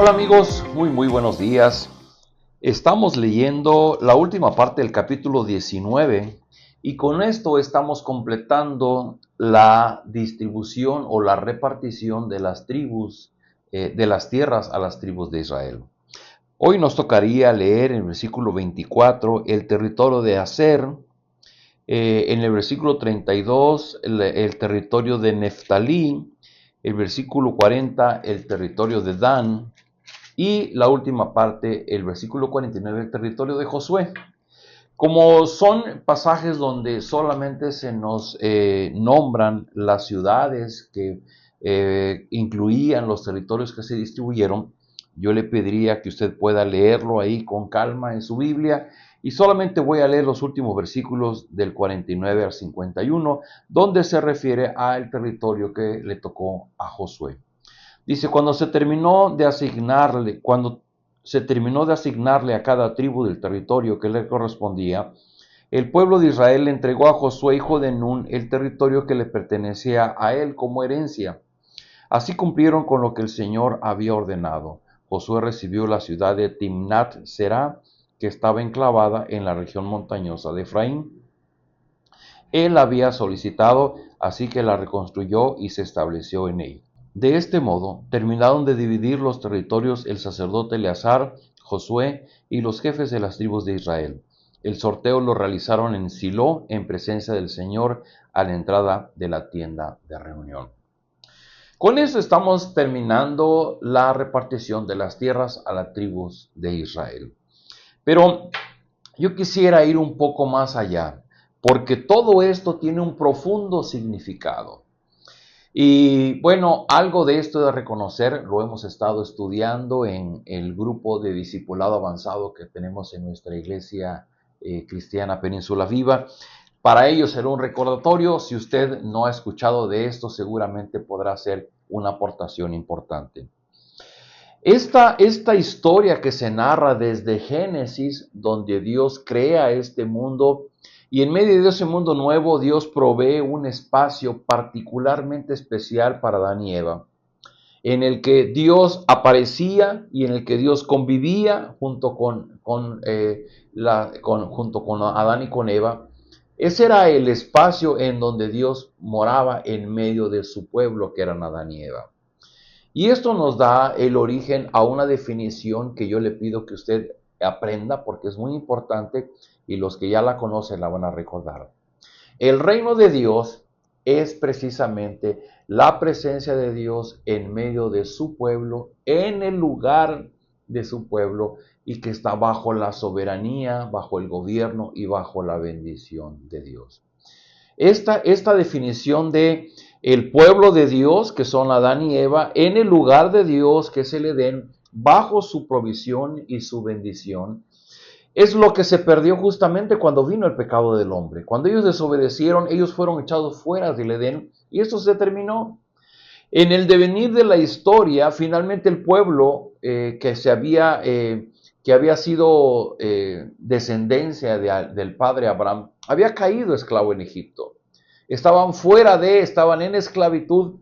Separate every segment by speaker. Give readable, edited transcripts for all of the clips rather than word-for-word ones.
Speaker 1: Hola amigos, muy buenos días. Estamos leyendo la última parte del capítulo 19 y con esto estamos completando la distribución o la repartición de las tribus, de las tierras a las tribus de Israel. Hoy nos tocaría leer en el versículo 24 el territorio de Aser, en el versículo 32 el territorio de Neftalí, el versículo 40 el territorio de Dan, y la última parte, el versículo 49, el territorio de Josué. Como son pasajes donde solamente se nos nombran las ciudades que incluían los territorios que se distribuyeron, yo le pediría que usted pueda leerlo ahí con calma en su Biblia y solamente voy a leer los últimos versículos del 49 al 51, donde se refiere al territorio que le tocó a Josué. Dice, cuando se terminó de asignarle a cada tribu del territorio que le correspondía, el pueblo de Israel le entregó a Josué, hijo de Nun, el territorio que le pertenecía a él como herencia. Así cumplieron con lo que el Señor había ordenado. Josué recibió la ciudad de Timnat Será, que estaba enclavada en la región montañosa de Efraín. Él la había solicitado, así que la reconstruyó y se estableció en ella. De este modo, terminaron de dividir los territorios el sacerdote Eleazar, Josué y los jefes de las tribus de Israel. El sorteo lo realizaron en Silo, en presencia del Señor, a la entrada de la tienda de reunión. Con eso estamos terminando la repartición de las tierras a las tribus de Israel. Pero yo quisiera ir un poco más allá, porque todo esto tiene un profundo significado. Y bueno, algo de esto de reconocer lo hemos estado estudiando en el grupo de discipulado avanzado que tenemos en nuestra iglesia cristiana Península Viva. Para ello será un recordatorio. Si usted no ha escuchado de esto, seguramente podrá hacer una aportación importante. Esta historia que se narra desde Génesis, donde Dios crea este mundo, y en medio de ese mundo nuevo, Dios provee un espacio particularmente especial para Adán y Eva, en el que Dios aparecía y en el que Dios convivía junto con Adán y con Eva. Ese era el espacio en donde Dios moraba en medio de su pueblo, que eran Adán y Eva. Y esto nos da el origen a una definición que yo le pido que usted aprenda porque es muy importante y los que ya la conocen la van a recordar. El reino de Dios es precisamente la presencia de Dios en medio de su pueblo, en el lugar de su pueblo y que está bajo la soberanía, bajo el gobierno y bajo la bendición de Dios. Esta definición de el pueblo de Dios, que son Adán y Eva, en el lugar de Dios, que es el Edén, bajo su provisión y su bendición, es lo que se perdió justamente cuando vino el pecado del hombre. Cuando ellos desobedecieron, ellos fueron echados fuera del Edén y esto se terminó. En el devenir de la historia, finalmente el pueblo que había sido descendencia del padre Abraham, había caído esclavo en Egipto. Estaban en esclavitud,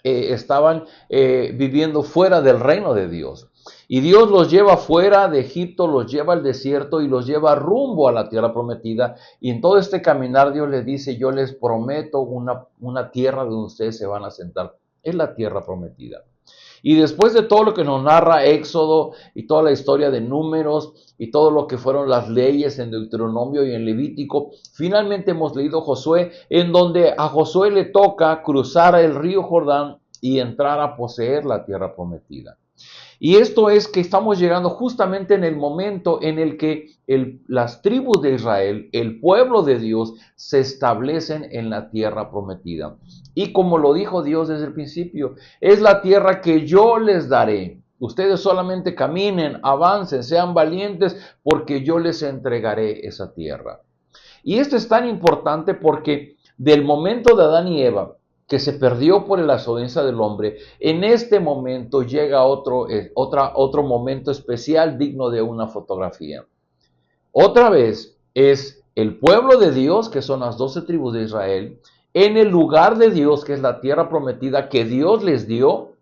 Speaker 1: estaban viviendo fuera del reino de Dios. Y Dios los lleva fuera de Egipto, los lleva al desierto y los lleva rumbo a la tierra prometida. Y en todo este caminar Dios les dice, yo les prometo una tierra donde ustedes se van a sentar. Es la tierra prometida. Y después de todo lo que nos narra Éxodo y toda la historia de Números y todo lo que fueron las leyes en Deuteronomio y en Levítico, finalmente hemos leído Josué, en donde a Josué le toca cruzar el río Jordán y entrar a poseer la tierra prometida. Y esto es que estamos llegando justamente en el momento en el que las tribus de Israel, el pueblo de Dios, se establecen en la tierra prometida. Y como lo dijo Dios desde el principio, es la tierra que yo les daré. Ustedes solamente caminen, avancen, sean valientes, porque yo les entregaré esa tierra. Y esto es tan importante porque del momento de Adán y Eva, que se perdió por la desobediencia del hombre, en este momento llega otro momento especial digno de una fotografía. Otra vez es el pueblo de Dios, que son las 12 tribus de Israel, en el lugar de Dios, que es la tierra prometida que Dios les dio,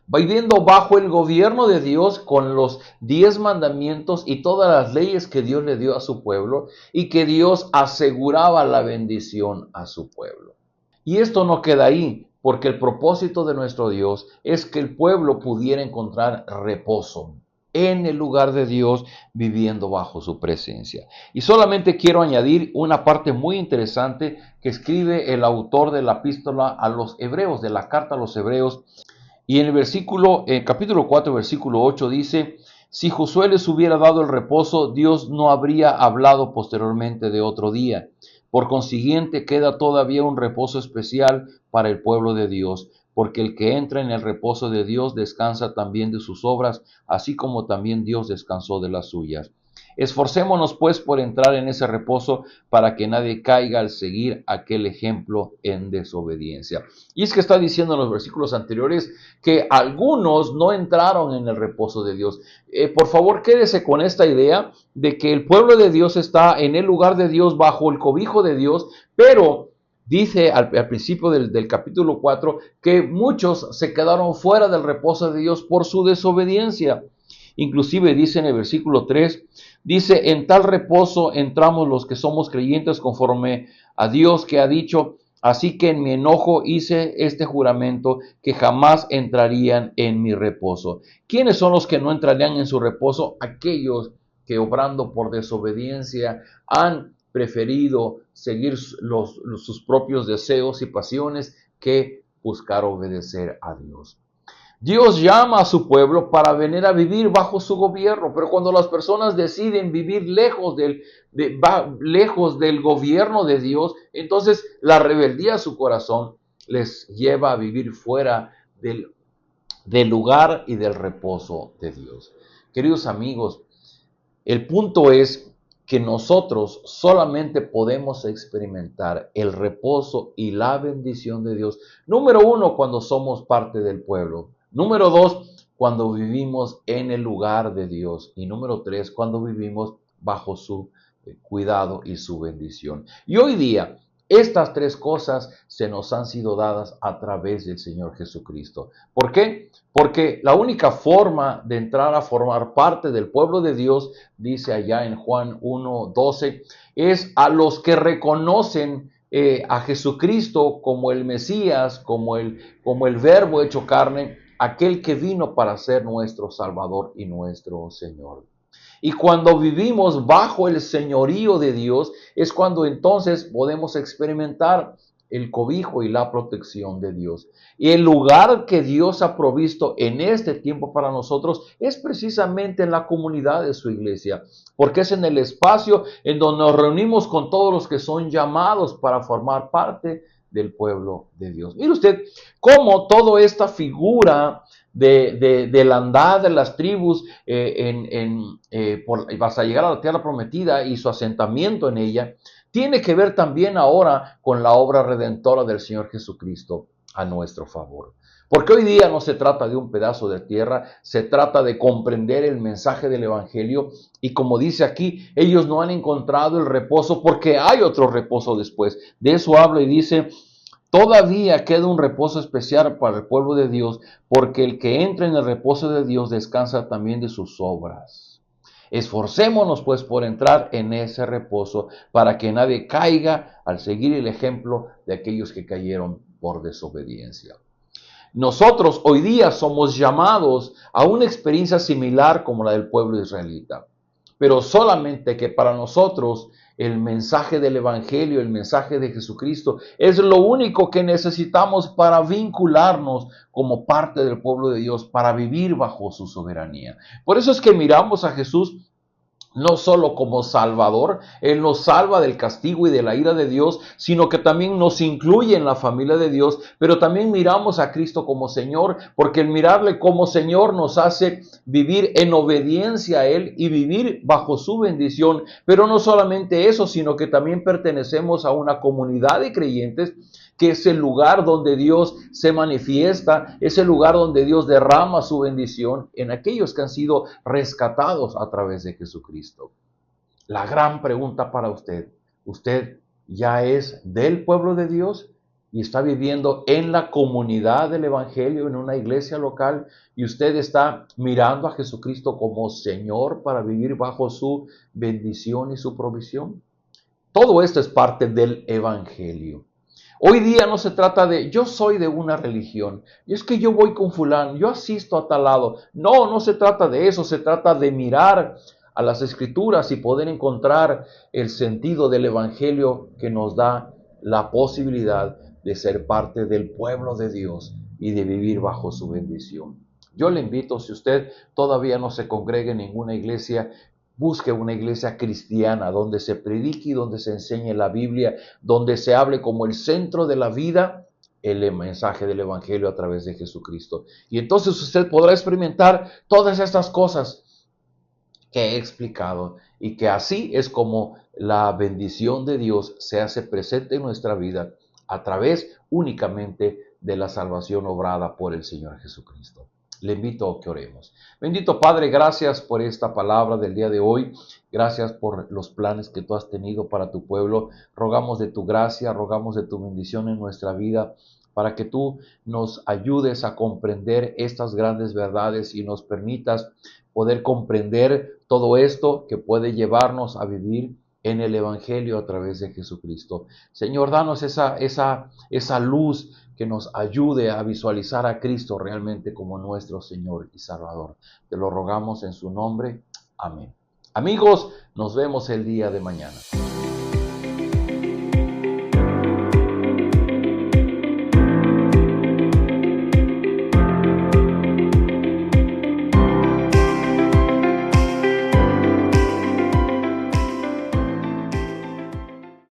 Speaker 1: viviendo bajo el gobierno de Dios con los 10 mandamientos y todas las leyes que Dios le dio a su pueblo y que Dios aseguraba la bendición a su pueblo. Y esto no queda ahí, porque el propósito de nuestro Dios es que el pueblo pudiera encontrar reposo en el lugar de Dios, viviendo bajo su presencia. Y solamente quiero añadir una parte muy interesante que escribe el autor de la epístola a los hebreos, de la carta a los hebreos. Y en el capítulo 4, versículo 8 dice: si Josué les hubiera dado el reposo, Dios no habría hablado posteriormente de otro día. Por consiguiente, queda todavía un reposo especial para el pueblo de Dios, porque el que entra en el reposo de Dios descansa también de sus obras, así como también Dios descansó de las suyas. Esforcémonos pues por entrar en ese reposo, para que nadie caiga al seguir aquel ejemplo en desobediencia. Y es que está diciendo en los versículos anteriores que algunos no entraron en el reposo de Dios. Por favor, quédese con esta idea de que el pueblo de Dios está en el lugar de Dios, bajo el cobijo de Dios, pero dice al principio del capítulo 4 que muchos se quedaron fuera del reposo de Dios por su desobediencia. Inclusive dice en el versículo 3, dice: en tal reposo entramos los que somos creyentes, conforme a Dios, que ha dicho: así que en mi enojo hice este juramento, que jamás entrarían en mi reposo. ¿Quiénes son los que no entrarían en su reposo? Aquellos que, obrando por desobediencia, han preferido seguir sus propios deseos y pasiones que buscar obedecer a Dios. Dios llama a su pueblo para venir a vivir bajo su gobierno, pero cuando las personas deciden vivir lejos del gobierno de Dios, entonces la rebeldía a su corazón les lleva a vivir fuera del lugar y del reposo de Dios. Queridos amigos, el punto es que nosotros solamente podemos experimentar el reposo y la bendición de Dios. Número uno, cuando somos parte del pueblo. Número dos, cuando vivimos en el lugar de Dios. Y número tres, cuando vivimos bajo su cuidado y su bendición. Y hoy día, estas tres cosas se nos han sido dadas a través del Señor Jesucristo. ¿Por qué? Porque la única forma de entrar a formar parte del pueblo de Dios, dice allá en Juan 1:12, es a los que reconocen a Jesucristo como el Mesías, como el Verbo hecho carne, aquel que vino para ser nuestro Salvador y nuestro Señor. Y cuando vivimos bajo el señorío de Dios, es cuando entonces podemos experimentar el cobijo y la protección de Dios. Y el lugar que Dios ha provisto en este tiempo para nosotros es precisamente en la comunidad de su iglesia, porque es en el espacio en donde nos reunimos con todos los que son llamados para formar parte del pueblo de Dios. Mire usted cómo toda esta figura de la andad de las tribus hasta llegar a la tierra prometida y su asentamiento en ella, tiene que ver también ahora con la obra redentora del Señor Jesucristo a nuestro favor. Porque hoy día no se trata de un pedazo de tierra, se trata de comprender el mensaje del Evangelio. Y como dice aquí, ellos no han encontrado el reposo porque hay otro reposo después. De eso habla y dice: todavía queda un reposo especial para el pueblo de Dios, porque el que entra en el reposo de Dios descansa también de sus obras. Esforcémonos pues por entrar en ese reposo, para que nadie caiga al seguir el ejemplo de aquellos que cayeron por desobediencia. Nosotros hoy día somos llamados a una experiencia similar como la del pueblo israelita, pero solamente que para nosotros el mensaje del Evangelio, el mensaje de Jesucristo, es lo único que necesitamos para vincularnos como parte del pueblo de Dios, para vivir bajo su soberanía. Por eso es que miramos a Jesús no solo como Salvador, Él nos salva del castigo y de la ira de Dios, sino que también nos incluye en la familia de Dios, pero también miramos a Cristo como Señor, porque el mirarle como Señor nos hace vivir en obediencia a Él y vivir bajo su bendición. Pero no solamente eso, sino que también pertenecemos a una comunidad de creyentes, que es el lugar donde Dios se manifiesta, es el lugar donde Dios derrama su bendición en aquellos que han sido rescatados a través de Jesucristo. La gran pregunta para usted: ¿usted ya es del pueblo de Dios? y está viviendo en la comunidad del Evangelio, en una iglesia local, y usted está mirando a Jesucristo como Señor para vivir bajo su bendición y su provisión. Todo esto es parte del Evangelio. Hoy día no se trata de yo soy de una religión, y es que yo voy con fulano, yo asisto a tal lado. No, no se trata de eso, se trata de mirar a las Escrituras y poder encontrar el sentido del Evangelio que nos da la posibilidad de ser parte del pueblo de Dios y de vivir bajo su bendición. Yo le invito, si usted todavía no se congrega en ninguna iglesia, busque una iglesia cristiana donde se predique y donde se enseñe la Biblia, donde se hable como el centro de la vida el mensaje del Evangelio a través de Jesucristo. Y entonces usted podrá experimentar todas estas cosas que he explicado y que así es como la bendición de Dios se hace presente en nuestra vida a través únicamente de la salvación obrada por el Señor Jesucristo. Le invito a que oremos. Bendito Padre, gracias por esta palabra del día de hoy. Gracias por los planes que tú has tenido para tu pueblo. Rogamos de tu gracia, rogamos de tu bendición en nuestra vida para que tú nos ayudes a comprender estas grandes verdades y nos permitas poder comprender todo esto que puede llevarnos a vivir en el Evangelio a través de Jesucristo. Señor, danos esa luz que nos ayude a visualizar a Cristo realmente como nuestro Señor y Salvador. Te lo rogamos en su nombre. Amén. Amigos, nos vemos el día de mañana.